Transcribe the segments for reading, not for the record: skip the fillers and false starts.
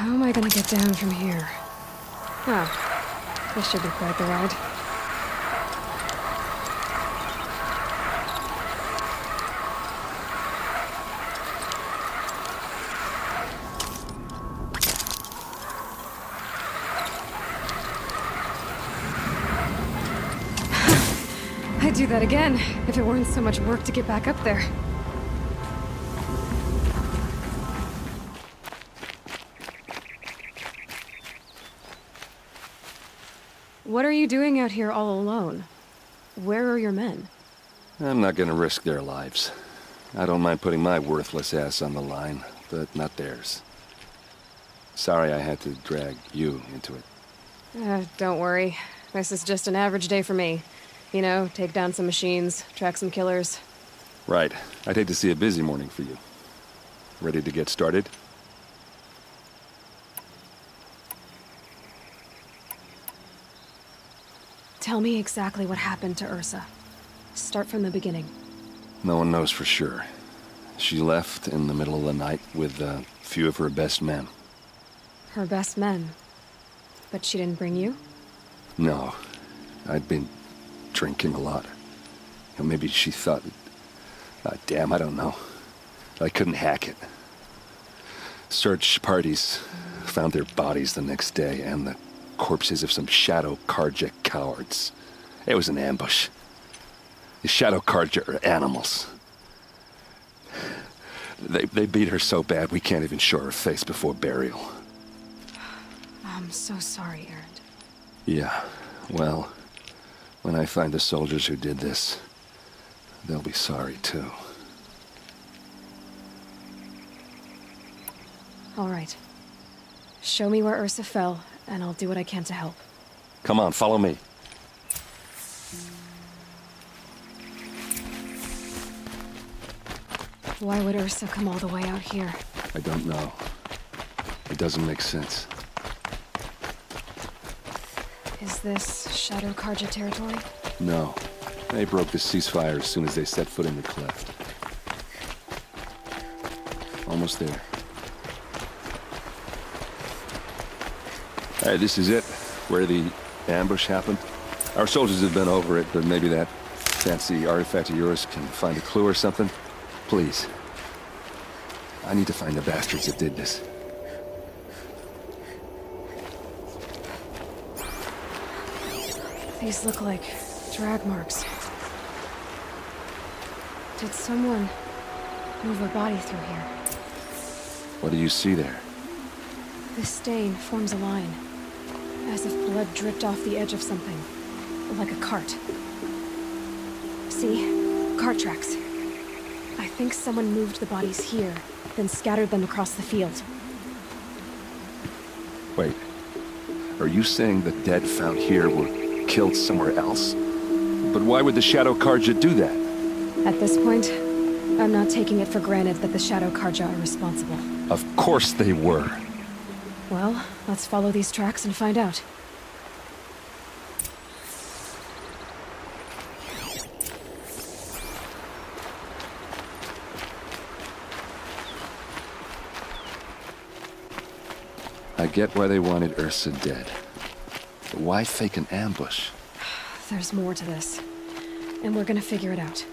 How am I gonna get down from here? Oh, this should be quite the ride. I'd do that again, if it weren't so much work to get back up there. What are you doing out here all alone? Where are your men? I'm not gonna risk their lives. I don't mind putting my worthless ass on the line, but not theirs. Sorry I had to drag you into it. Don't worry. This is just an average day for me. You know, take down some machines, track some killers. Right. I'd hate to see a busy morning for you. Ready to get started? Tell me exactly what happened to Ursa. Start from the beginning. No one knows for sure. She left in the middle of the night with a few of her best men. Her best men? But she didn't bring you? No. I'd been drinking a lot. Maybe she thought... damn, I don't know. I couldn't hack it. Search parties found their bodies the next day and the corpses of some Shadow Karja cowards. It was an ambush. The Shadow Karja are animals. They beat her so bad we can't even show her face before burial. I'm so sorry, Erend. Yeah, well... when I find the soldiers who did this, they'll be sorry too. All right. Show me where Ursa fell, and I'll do what I can to help. Come on, follow me. Why would Ursa come all the way out here? I don't know. It doesn't make sense. Is this Shadow Karja territory? No. They broke the ceasefire as soon as they set foot in the cleft. Almost there. Alright, this is it. Where the ambush happened. Our soldiers have been over it, but maybe that fancy artifact of yours can find a clue or something. Please. I need to find the bastards that did this. These look like drag marks. Did someone move a body through here? What do you see there? This stain forms a line, as if blood dripped off the edge of something, like a cart. See? Cart tracks. I think someone moved the bodies here, then scattered them across the field. Wait. Are you saying the dead found here were killed somewhere else? But why would the Shadow Karja do that? At this point, I'm not taking it for granted that the Shadow Karja are responsible. Of course they were. Well, let's follow these tracks and find out. I get why they wanted Ursa dead. But why fake an ambush? There's more to this, and we're gonna figure it out.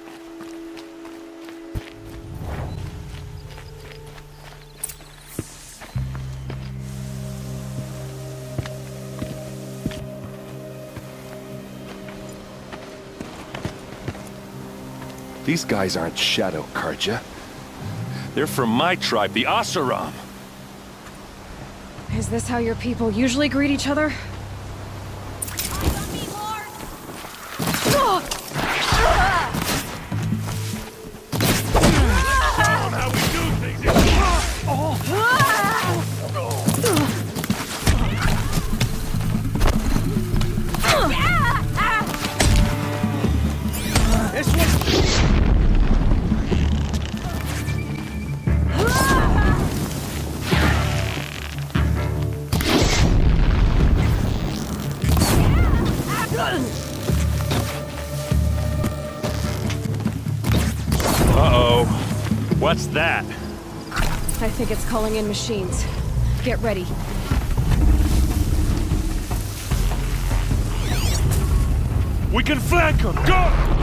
These guys aren't Shadow Karja. They're from my tribe, the Asuram. Is this how your people usually greet each other? Uh-oh. What's that? I think it's calling in machines. Get ready. We can flank them! Go!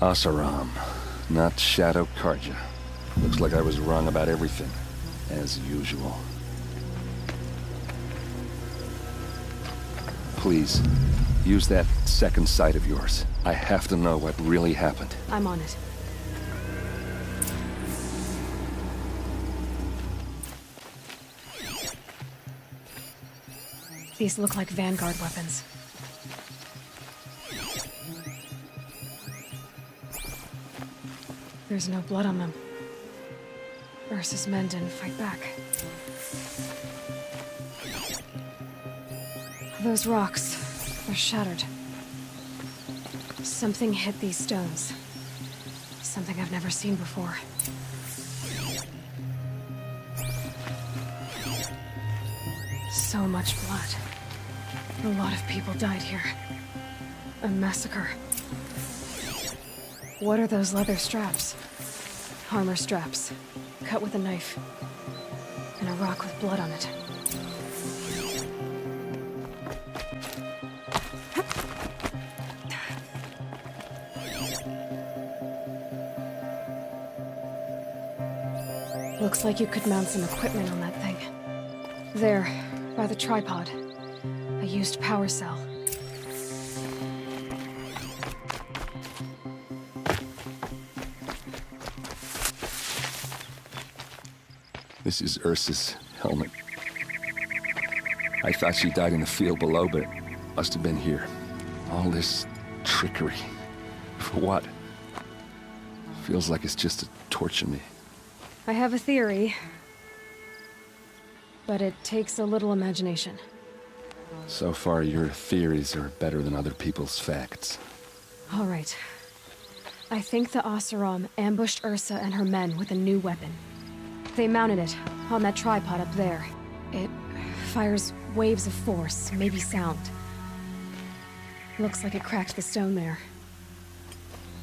Asaram, not Shadow Karja. Looks like I was wrong about everything, as usual. Please, use that second sight of yours. I have to know what really happened. I'm on it. These look like Vanguard weapons. There's no blood on them. Ursa's men didn't fight back. Those rocks, they're shattered. Something hit these stones. Something I've never seen before. So much blood. A lot of people died here. A massacre. What are those leather straps? Armor straps, cut with a knife. And a rock with blood on it. Looks like you could mount some equipment on that thing. There, by the tripod. A used power cell. This is Ursa's helmet. I thought she died in the field below, but it must have been here. All this trickery. For what? Feels like it's just to torture me. I have a theory. But it takes a little imagination. So far, your theories are better than other people's facts. All right. I think the Oseram ambushed Ursa and her men with a new weapon. They mounted it on that tripod up there. It fires waves of force, maybe sound. Looks like it cracked the stone there.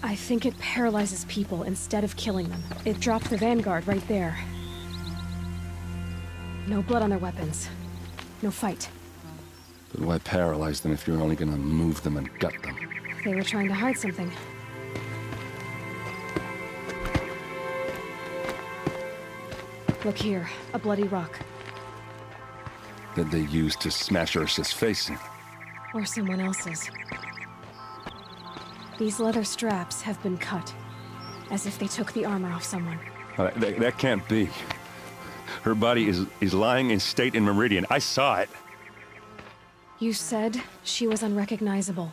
I think it paralyzes people instead of killing them. It dropped the Vanguard right there. No blood on their weapons. No fight. But why paralyze them if you're only gonna move them and gut them? They were trying to hide something. Look here, a bloody rock. That they used to smash Ursa's face in. Or someone else's. These leather straps have been cut, as if they took the armor off someone. That can't be. Her body is lying in state in Meridian. I saw it. You said she was unrecognizable.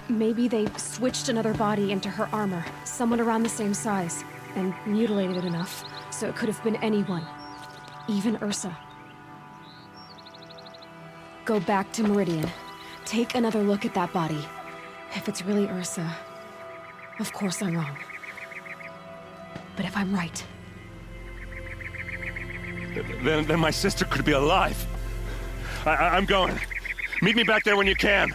Maybe they switched another body into her armor, someone around the same size, and mutilated it enough, so it could have been anyone. Even Ursa. Go back to Meridian. Take another look at that body. If it's really Ursa, of course I'm wrong. But if I'm right... Then my sister could be alive. I'm going. Meet me back there when you can.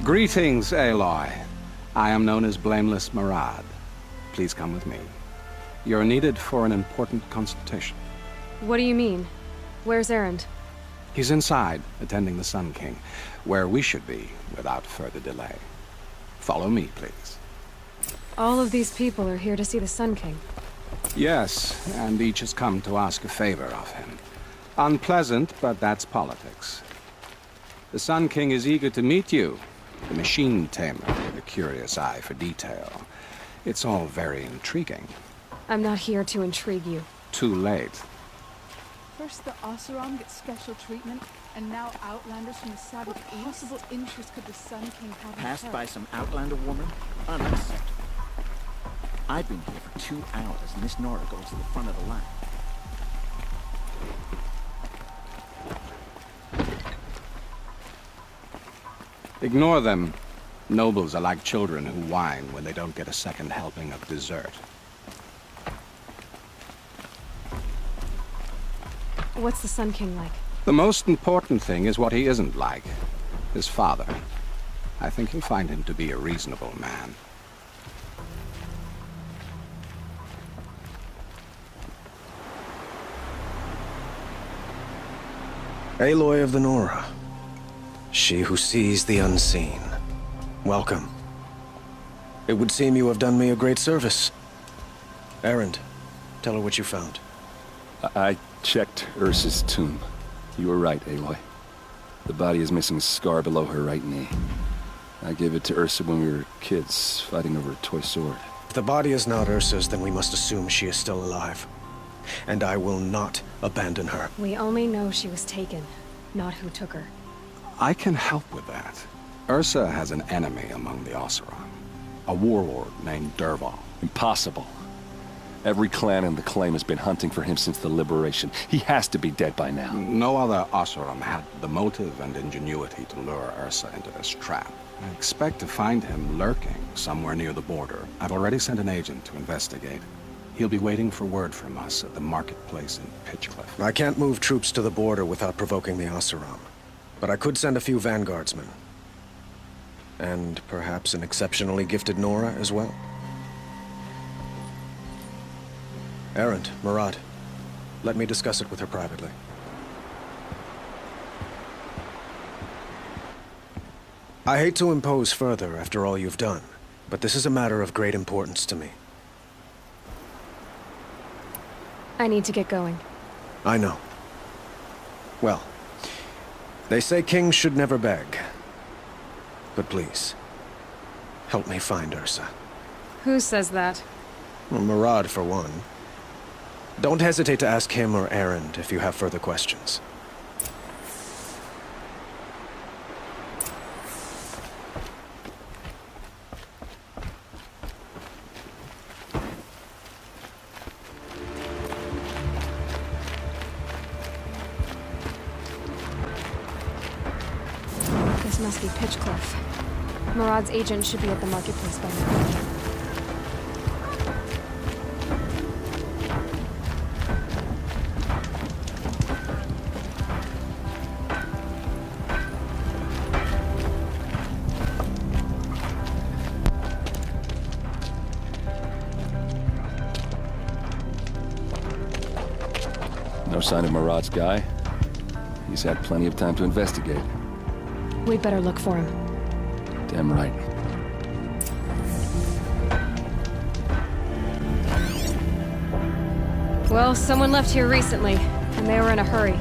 Greetings, Aloy. I am known as Blameless Marad. Please come with me. You're needed for an important consultation. What do you mean? Where's Erend? He's inside, attending the Sun King, where we should be without further delay. Follow me, please. All of these people are here to see the Sun King. Yes, and each has come to ask a favor of him. Unpleasant, but that's politics. The Sun King is eager to meet you, the machine tamer with a curious eye for detail. It's all very intriguing. I'm not here to intrigue you. Too late. First the Oseram gets special treatment, and now Outlanders from the south. What possible interest could the Sun King have in Passed her? by some Outlander woman? Unacceptable. I've been here for 2 hours, and this Nora goes to the front of the line. Ignore them. Nobles are like children who whine when they don't get a second helping of dessert. What's the Sun King like? The most important thing is what he isn't like. His father. I think you'll find him to be a reasonable man. Aloy of the Nora. She who sees the unseen. Welcome. It would seem you have done me a great service. Errand, tell her what you found. I checked Ursa's tomb. You were right, Aloy. The body is missing a scar below her right knee. I gave it to Ursa when we were kids, fighting over a toy sword. If the body is not Ursa's, then we must assume she is still alive. And I will not abandon her. We only know she was taken, not who took her. I can help with that. Ursa has an enemy among the Oseram. A warlord named Dervahl. Impossible. Every clan in the claim has been hunting for him since the liberation. He has to be dead by now. No other Oseram had the motive and ingenuity to lure Ursa into this trap. I expect to find him lurking somewhere near the border. I've already sent an agent to investigate. He'll be waiting for word from us at the marketplace in Pitchcliff. I can't move troops to the border without provoking the Oseram. But I could send a few vanguardsmen. And perhaps an exceptionally gifted Nora as well. Errand, Murad. Let me discuss it with her privately. I hate to impose further after all you've done, but this is a matter of great importance to me. I need to get going. I know. Well, they say kings should never beg. But please, help me find Ursa. Who says that? Well, Murad, for one. Don't hesitate to ask him or Errand if you have further questions. This must be Pitchcliff. Murad's agent should be at the marketplace by now. No sign of Murad's guy. He's had plenty of time to investigate. We'd better look for him. Damn right. Well, someone left here recently, and they were in a hurry.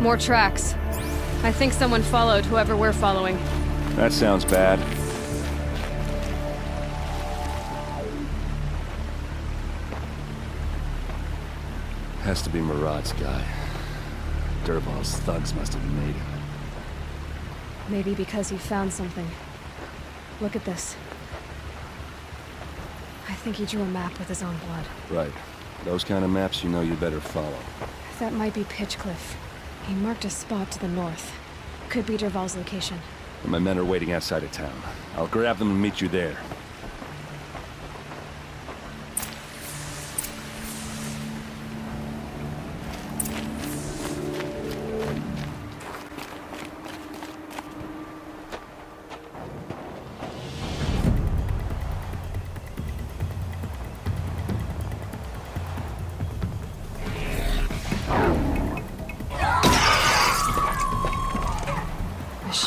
More tracks. I think someone followed whoever we're following. That sounds bad. Has to be Murad's guy. Dervahl's thugs must have made him. Maybe because he found something. Look at this. I think he drew a map with his own blood. Right. Those kind of maps you know you better follow. That might be Pitchcliff. He marked a spot to the north. Could be Dervahl's location. My men are waiting outside of town. I'll grab them and meet you there.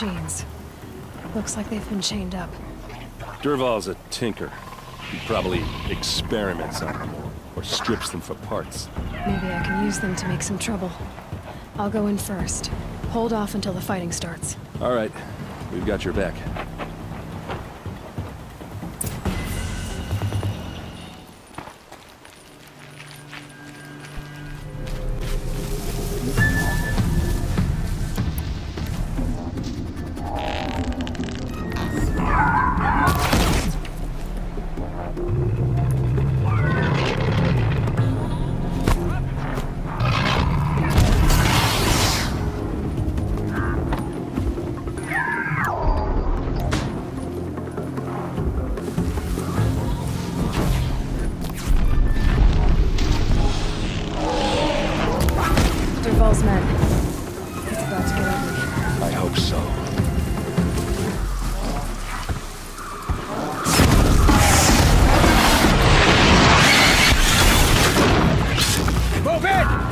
machines. Looks like they've been chained up. Durval's a tinker. He probably experiments on them or strips them for parts. Maybe I can use them to make some trouble. I'll go in first. Hold off until the fighting starts. All right, we've got your back. Durval's men. It's about to get ugly. I hope so. Move in!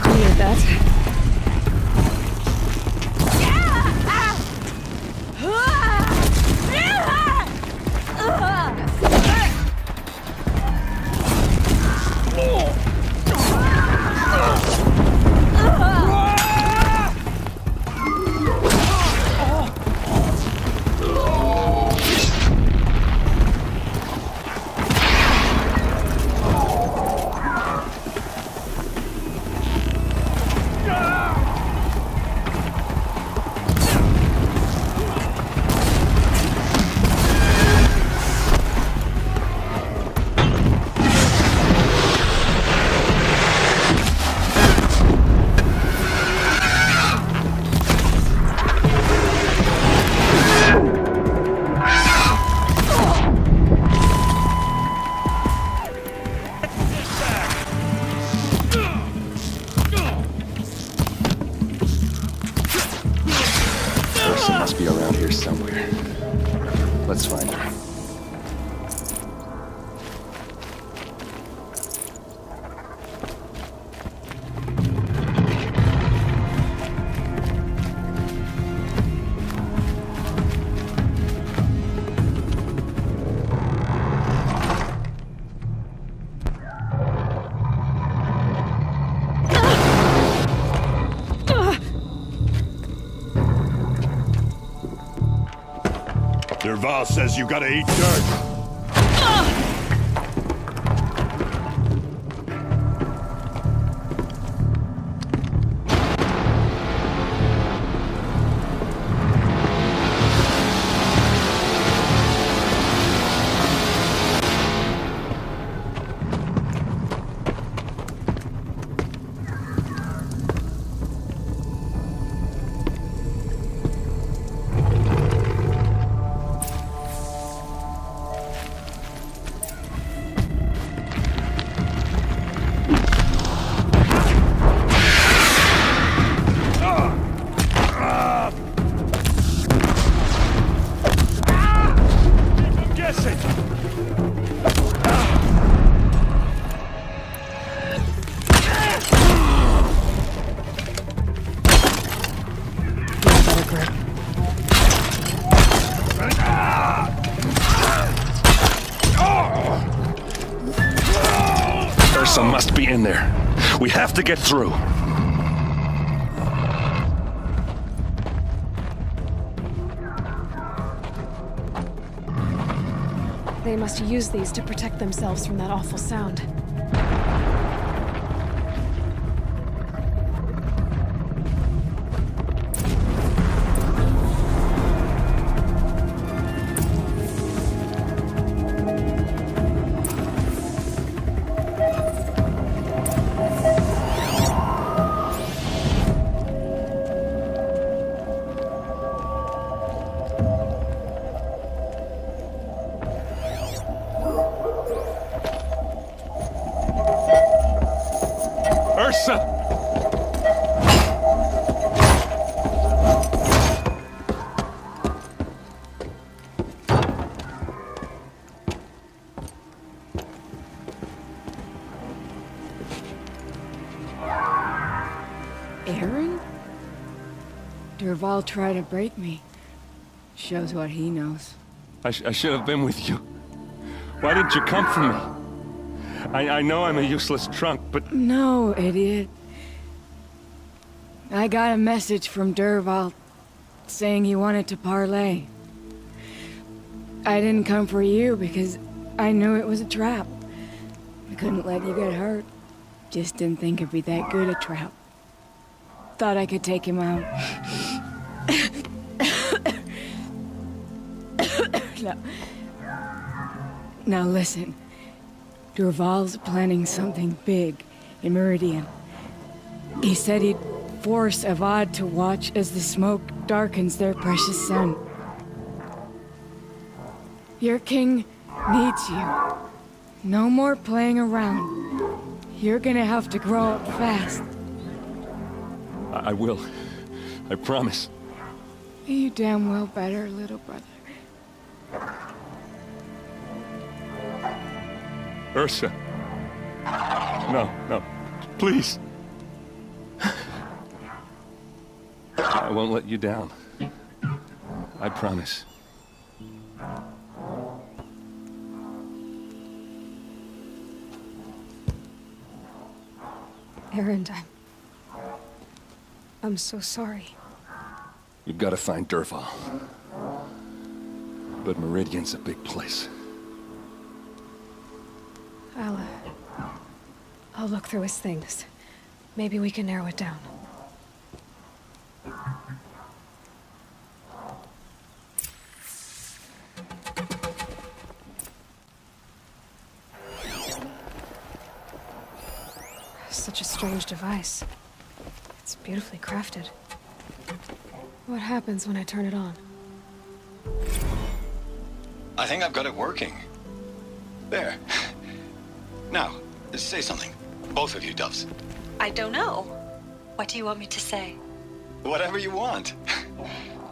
Needed that. Person must be around here somewhere. Let's find her. Durval says you gotta eat dirt. Ursa must be in there. We have to get through. They must use these to protect themselves from that awful sound. Ursa! Aaron? Derval tried to break me. Shows what he knows. I should have been with you. Why didn't you come for me? I know I'm a useless trunk, but... No, idiot. I got a message from Derval saying he wanted to parlay. I didn't come for you because I knew it was a trap. I couldn't let you get hurt. Just didn't think it'd be that good a trap. Thought I could take him out. Now listen. Derval's planning something big in Meridian. He said he'd force Avad to watch as the smoke darkens their precious sun. Your king needs you. No more playing around. You're gonna have to grow up fast. I will. I promise. You damn well better, little brother. Ursa. No. Please. I won't let you down. I promise. Aaron, I'm so sorry. You've got to find Derval. But Meridian's a big place. I'll look through his things. Maybe we can narrow it down. Such a strange device. It's beautifully crafted. What happens when I turn it on? I think I've got it working. There. Now, say something. Both of you doves. I don't know. What do you want me to say? Whatever you want.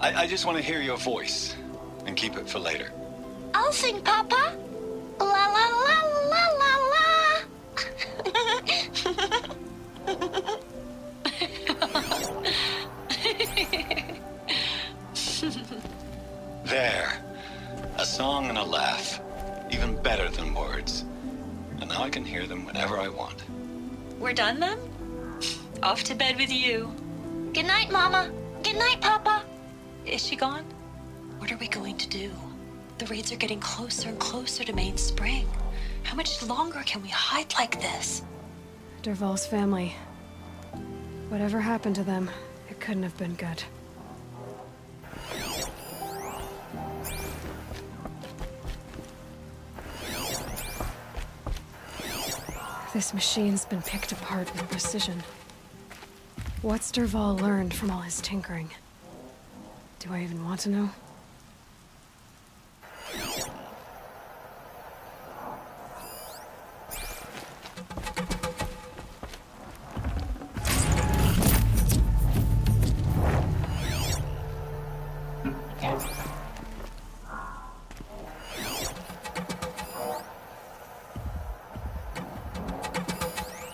I just want to hear your voice. And keep it for later. I'll sing, Papa. La la la la la la. There. A song and a laugh. Even better than words. And now I can hear them whenever I want. We're done then? Off to bed with you. Good night, Mama. Good night, Papa. Is she gone? What are we going to do? The raids are getting closer and closer to Main Spring. How much longer can we hide like this? Derval's family. Whatever happened to them, it couldn't have been good. This machine's been picked apart with precision. What's Derval learned from all his tinkering? Do I even want to know?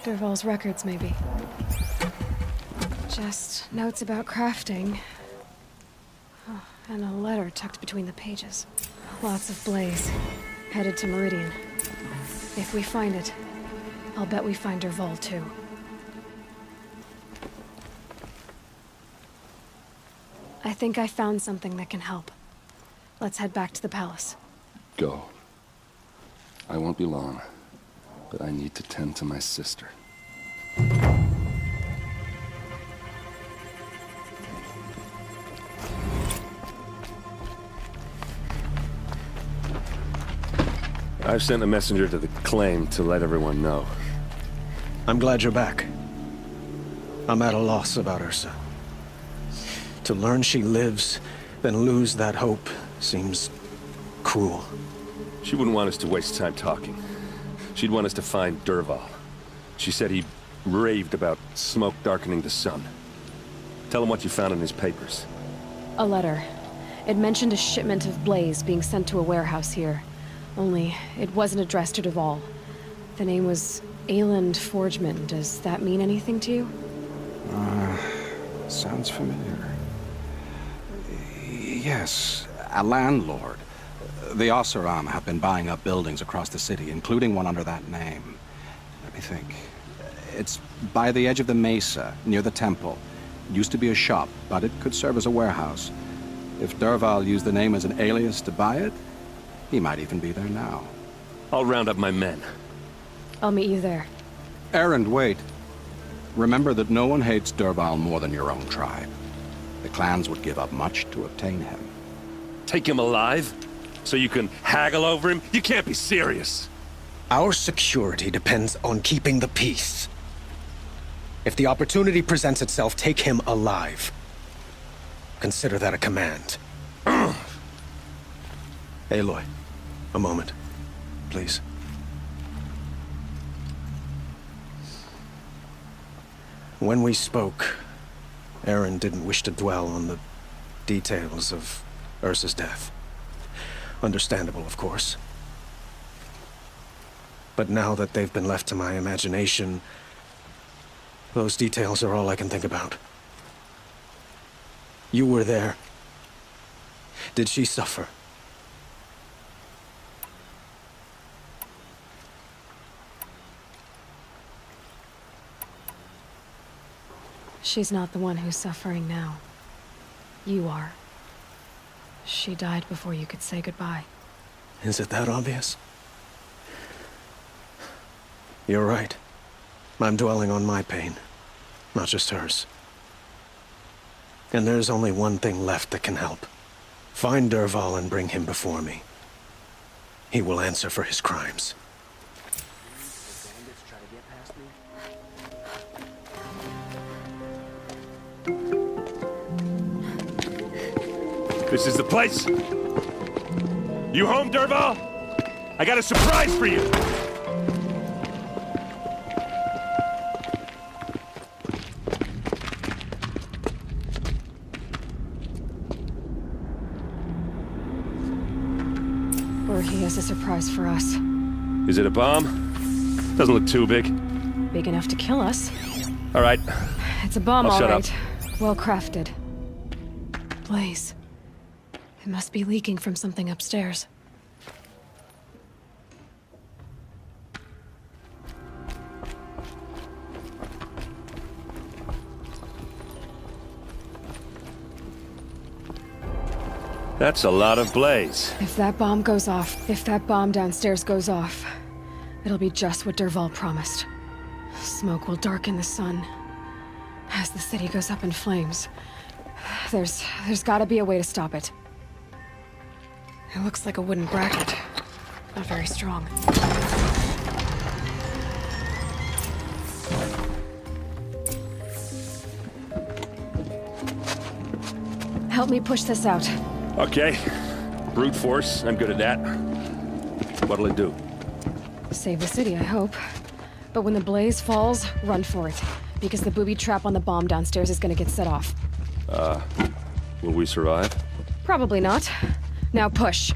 Derval's records, maybe. Just notes about crafting. Oh, and a letter tucked between the pages. Lots of blaze. Headed to Meridian. If we find it, I'll bet we find Derval too. I think I found something that can help. Let's head back to the palace. Go. I won't be long, but I need to tend to my sister. I've sent a messenger to the claim to let everyone know. I'm glad you're back. I'm at a loss about Ursa. To learn she lives, then lose that hope, seems cruel. She wouldn't want us to waste time talking. She'd want us to find Derval. She said he'd raved about smoke darkening the sun. Tell him what you found in his papers. A letter. It mentioned a shipment of blaze being sent to a warehouse here. Only, it wasn't addressed to Dervahl. The name was Ayland Forgeman. Does that mean anything to you? Sounds familiar. Yes, a landlord. The Oseram have been buying up buildings across the city, including one under that name. Let me think. It's by the edge of the mesa, near the temple. Used to be a shop, but it could serve as a warehouse. If Dervahl used the name as an alias to buy it, he might even be there now. I'll round up my men. I'll meet you there. Erend, wait. Remember that no one hates Dervahl more than your own tribe. The clans would give up much to obtain him. Take him alive? So you can haggle over him? You can't be serious. Our security depends on keeping the peace. If the opportunity presents itself, take him alive. Consider that a command. Aloy, a moment, please. When we spoke, Erend didn't wish to dwell on the details of Ursa's death. Understandable, of course. But now that they've been left to my imagination, those details are all I can think about. You were there. Did she suffer? She's not the one who's suffering now. You are. She died before you could say goodbye. Is it that obvious? You're right. I'm dwelling on my pain, not just hers. And there's only one thing left that can help. Find Dervahl and bring him before me. He will answer for his crimes. This is the place. You home, Dervahl? I got a surprise for you. Or he has a surprise for us. Is it a bomb? Doesn't look too big. Big enough to kill us. All right. It's a bomb, I'll all shut right. up. Well crafted. Blaze. It must be leaking from something upstairs. That's a lot of blaze. If that bomb goes off, if that bomb downstairs goes off, it'll be just what Dervahl promised. Smoke will darken the sun. As the city goes up in flames, there's gotta be a way to stop it. It looks like a wooden bracket. Not very strong. Help me push this out. Okay. Brute force, I'm good at that. What'll it do? Save the city, I hope. But when the blaze falls, run for it. Because the booby trap on the bomb downstairs is gonna get set off. Will we survive? Probably not. Now push.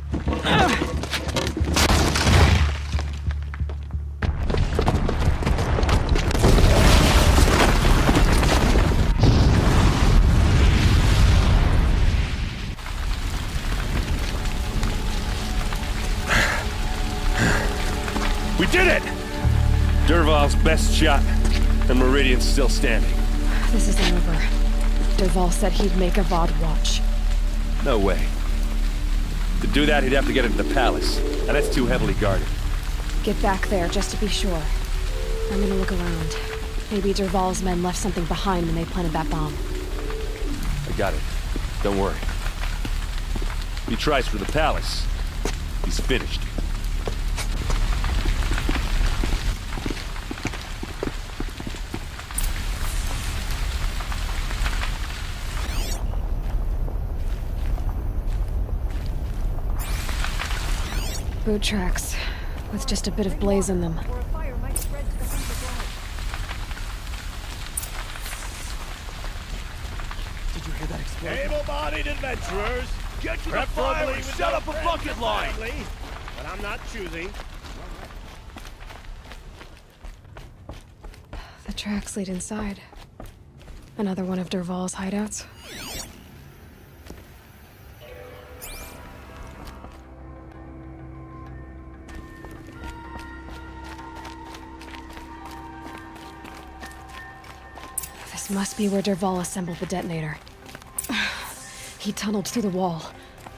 We did it! Dervahl's best shot, and Meridian's still standing. This isn't over. Dervahl said he'd make a VOD watch. No way. To do that, he'd have to get into the palace, and that's too heavily guarded. Get back there, just to be sure. I'm gonna look around. Maybe Dervahl's men left something behind when they planted that bomb. I got it. Don't worry. If he tries for the palace, he's finished. Boot tracks, with just a bit of blaze in them. Able-bodied adventurers, get to the fire and set up a bucket line. But I'm not choosing. The tracks lead inside. Another one of Dervahl's hideouts. This must be where Dervahl assembled the detonator. He tunneled through the wall.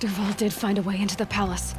Dervahl did find a way into the palace.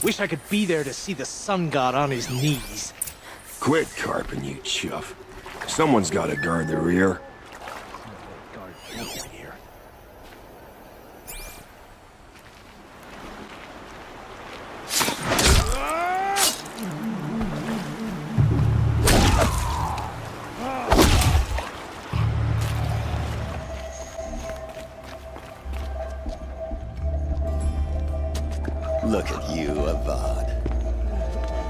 Wish I could be there to see the sun god on his knees. Quit carping, you chuff. Someone's gotta guard the rear. Guard over here. Look at you, Avad.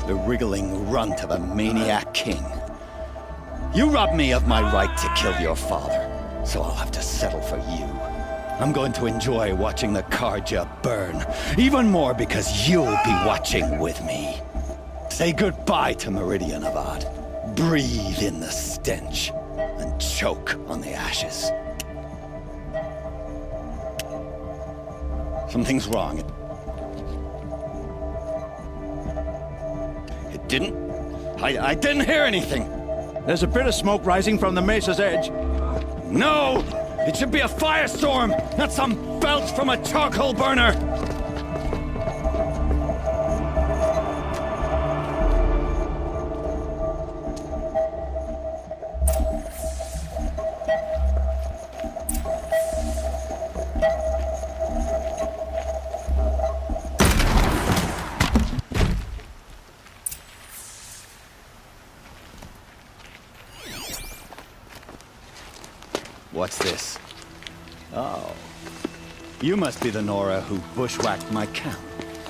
The wriggling runt of a maniac king. You robbed me of my right to kill your father, so I'll have to settle for you. I'm going to enjoy watching the Karja burn, even more because you'll be watching with me. Say goodbye to Meridian, Avad. Breathe in the stench, and choke on the ashes. Something's wrong. I didn't hear anything. There's a bit of smoke rising from the mesa's edge. No! It should be a firestorm, not some belch from a charcoal burner! What's this? Oh. You must be the Nora who bushwhacked my camp.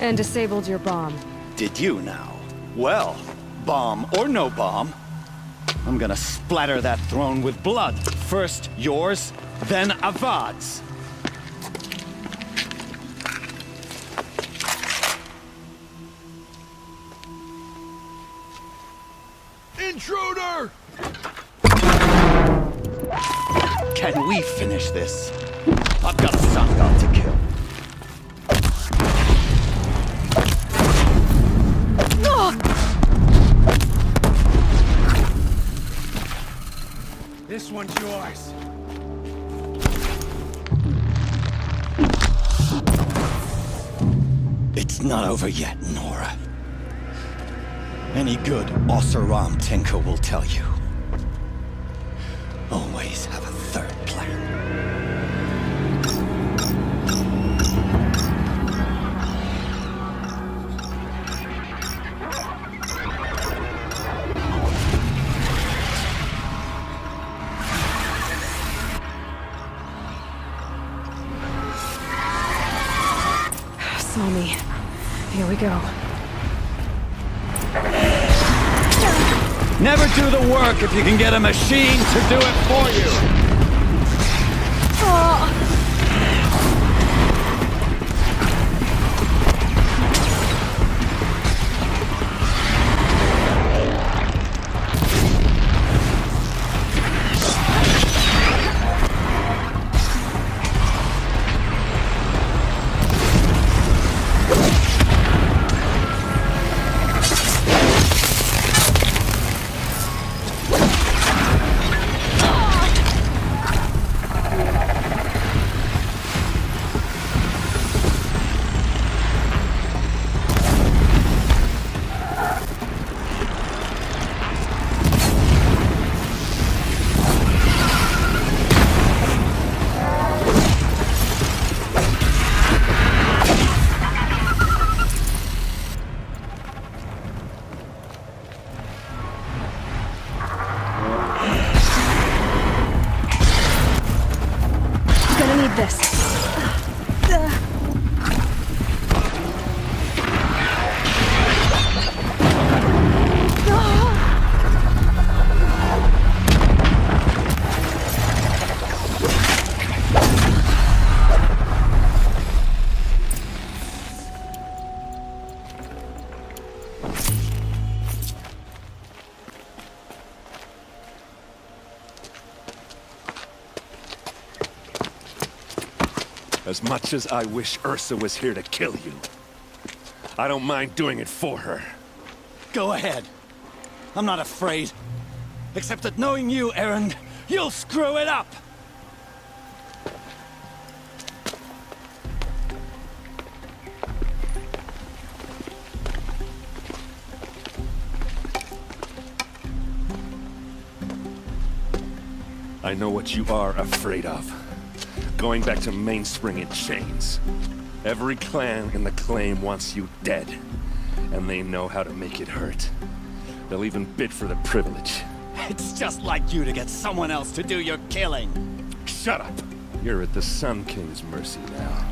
And disabled your bomb. Did you now? Well, bomb or no bomb, I'm gonna splatter that throne with blood. First yours, then Avad's. Intruder! Can we finish this? I've got a sun god to kill. This one's yours. It's not over yet, Nora. Any good Oseram Tinker will tell you. Always have a third plan. Saw me. Here we go. Never do the work if you can get a machine to do it for you! need this. As much as I wish Ursa was here to kill you, I don't mind doing it for her. Go ahead. I'm not afraid. Except that knowing you, Erend, you'll screw it up! I know what you are afraid of. Going back to Mainspring in chains. Every clan in the claim wants you dead. And they know how to make it hurt. They'll even bid for the privilege. It's just like you to get someone else to do your killing. Shut up! You're at the Sun King's mercy now.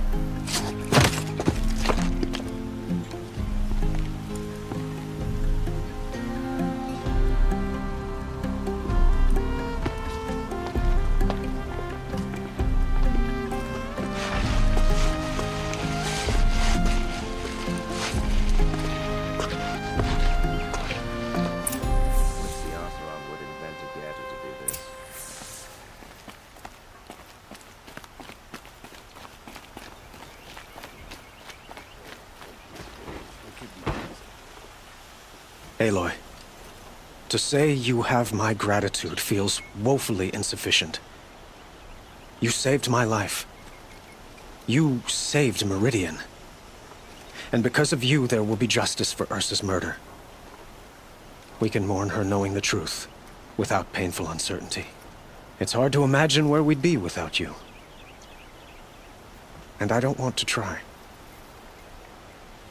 Aloy, to say you have my gratitude feels woefully insufficient. You saved my life. You saved Meridian. And because of you, there will be justice for Ursa's murder. We can mourn her knowing the truth, without painful uncertainty. It's hard to imagine where we'd be without you. And I don't want to try.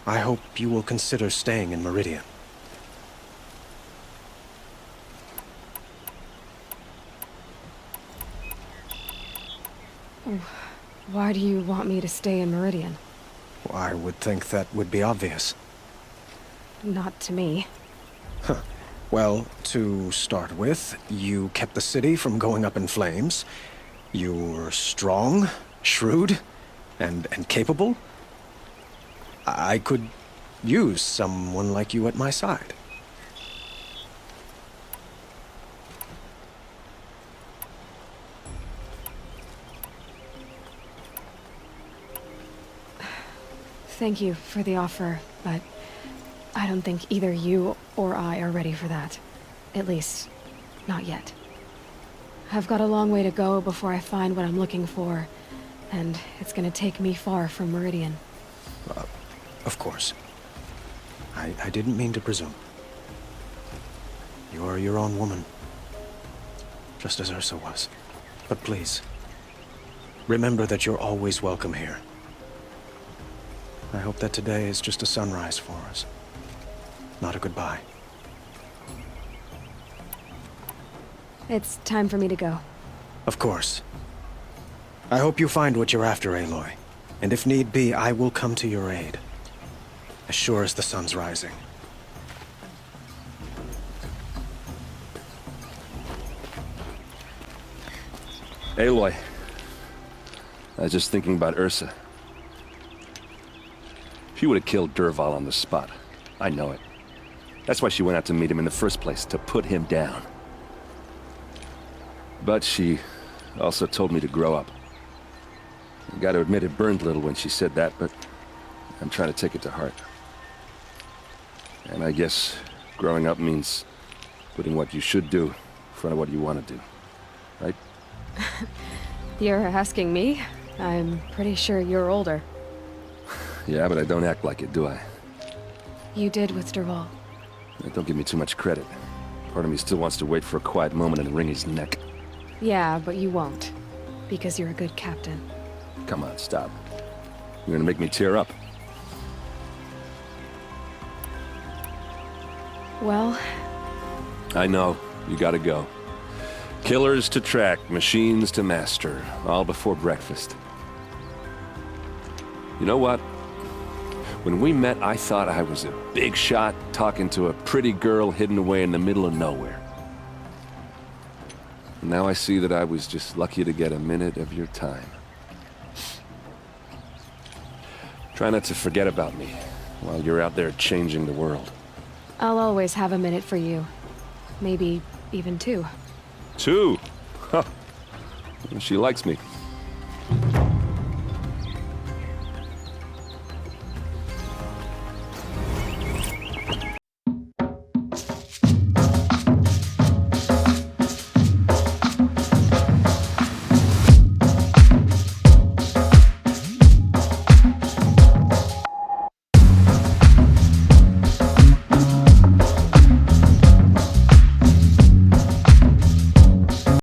I hope you will consider staying in Meridian. Why do you want me to stay in Meridian? I would think that would be obvious. Not to me. Huh. Well, to start with, you kept the city from going up in flames. You were strong, shrewd, and capable. I could use someone like you at my side. Thank you for the offer, but I don't think either you or I are ready for that. At least, not yet. I've got a long way to go before I find what I'm looking for, and it's gonna take me far from Meridian. Of course. I didn't mean to presume. You're your own woman. Just as Ursa was. But please, remember that you're always welcome here. I hope that today is just a sunrise for us, not a goodbye. It's time for me to go. Of course. I hope you find what you're after, Aloy. And if need be, I will come to your aid. As sure as the sun's rising. Aloy, I was just thinking about Ursa. She would have killed Dervahl on the spot. I know it. That's why she went out to meet him in the first place, to put him down. But she also told me to grow up. I gotta admit it burned a little when she said that, but I'm trying to take it to heart. And I guess growing up means putting what you should do in front of what you want to do. Right? You're asking me? I'm pretty sure you're older. Yeah, but I don't act like it, do I? You did with Dervahl. Don't give me too much credit. Part of me still wants to wait for a quiet moment and wring his neck. Yeah, but you won't. Because you're a good captain. Come on, stop. You're gonna make me tear up. Well... I know. You gotta go. Killers to track, machines to master. All before breakfast. You know what? When we met, I thought I was a big shot talking to a pretty girl hidden away in the middle of nowhere. And now I see that I was just lucky to get a minute of your time. Try not to forget about me while you're out there changing the world. I'll always have a minute for you. Maybe even two. Two? Huh. She likes me.